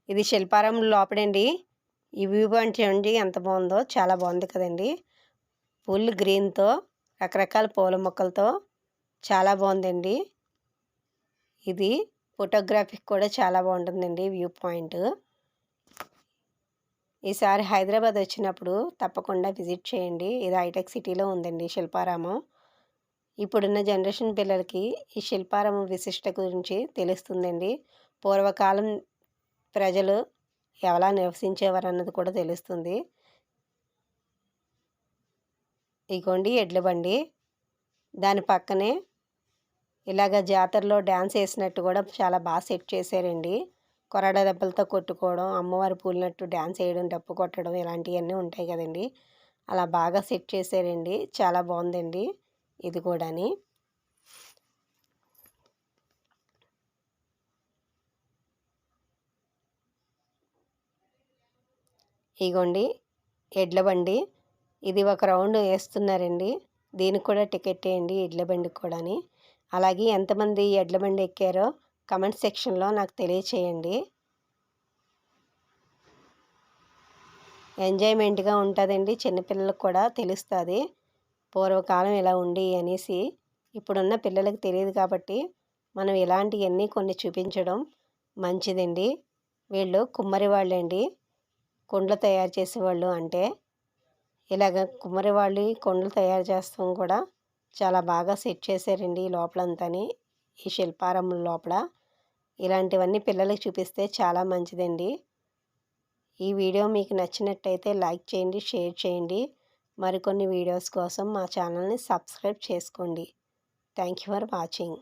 ఇది శిల్పారామం లోపడండి. ఈ view point చూడండి ఎంత బాగుందో, చాలా బాగుంది కదండి. ఫుల్ గ్రీన్తో రకరకాల పూల మొక్కలతో చాలా బాగుందండి. ఇది ఫోటోగ్రఫీకి కూడా చాలా బాగుంటుందండి వ్యూ పాయింట్. ఈసారి హైదరాబాద్ వచ్చినప్పుడు తప్పకుండా విజిట్ చేయండి. ఇది హైటెక్ సిటీలో ఉందండి శిల్పారామం. ఇప్పుడున్న జనరేషన్ పిల్లలకి ఈ శిల్పారామం విశిష్టత గురించి తెలుస్తుందండి. పూర్వకాలం ప్రజలు ఎలా నివసించేవారు అన్నది కూడా తెలుస్తుంది. ఇగోండి ఎడ్ల బండి, దాని పక్కనే ఇలాగ జాతరలో డ్యాన్స్ వేసినట్టు కూడా చాలా బాగా సెట్ చేశారండి. కొరడా దెబ్బలతో కొట్టుకోవడం, అమ్మవారు పూలినట్టు డ్యాన్స్ వేయడం, డప్పు కొట్టడం ఇలాంటివన్నీ ఉంటాయి కదండి. అలా బాగా సెట్ చేశారండి. చాలా బాగుందండి ఇది కూడాని. ఇగోండి ఎడ్ల బండి, ఇది ఒక రౌండ్ వేస్తున్నారండి. దీనికి కూడా టికెట్ వేయండి ఎడ్ల బండికి కూడాని. అలాగే ఎంతమంది ఎడ్ల బండి ఎక్కారో కమెంట్ సెక్షన్లో నాకు తెలియచేయండి. ఎంజాయ్మెంట్గా ఉంటుందండి, చిన్నపిల్లలకు కూడా తెలుస్తుంది పూర్వకాలం ఇలా ఉండి అనేసి. ఇప్పుడున్న పిల్లలకు తెలియదు కాబట్టి మనం ఇలాంటివన్నీ కొన్ని చూపించడం మంచిదండి. వీళ్ళు కుమ్మరి వాళ్ళండి, కుండలు తయారు చేసేవాళ్ళు. అంటే ఇలాగ కుమ్మరి వాళ్ళు కుండలు తయారు చేస్తాం కూడా చాలా బాగా సెట్ చేశారండి లోపలంతాని. ఈ శిల్పారామం లోపల ఇలాంటివన్నీ పిల్లలకు చూపిస్తే చాలా మంచిదండి. ఈ వీడియో మీకు నచ్చినట్టయితే లైక్ చేయండి, షేర్ చేయండి. మరికొన్ని వీడియోస్ కోసం మా ఛానల్ని సబ్స్క్రైబ్ చేసుకోండి. Thank you for watching.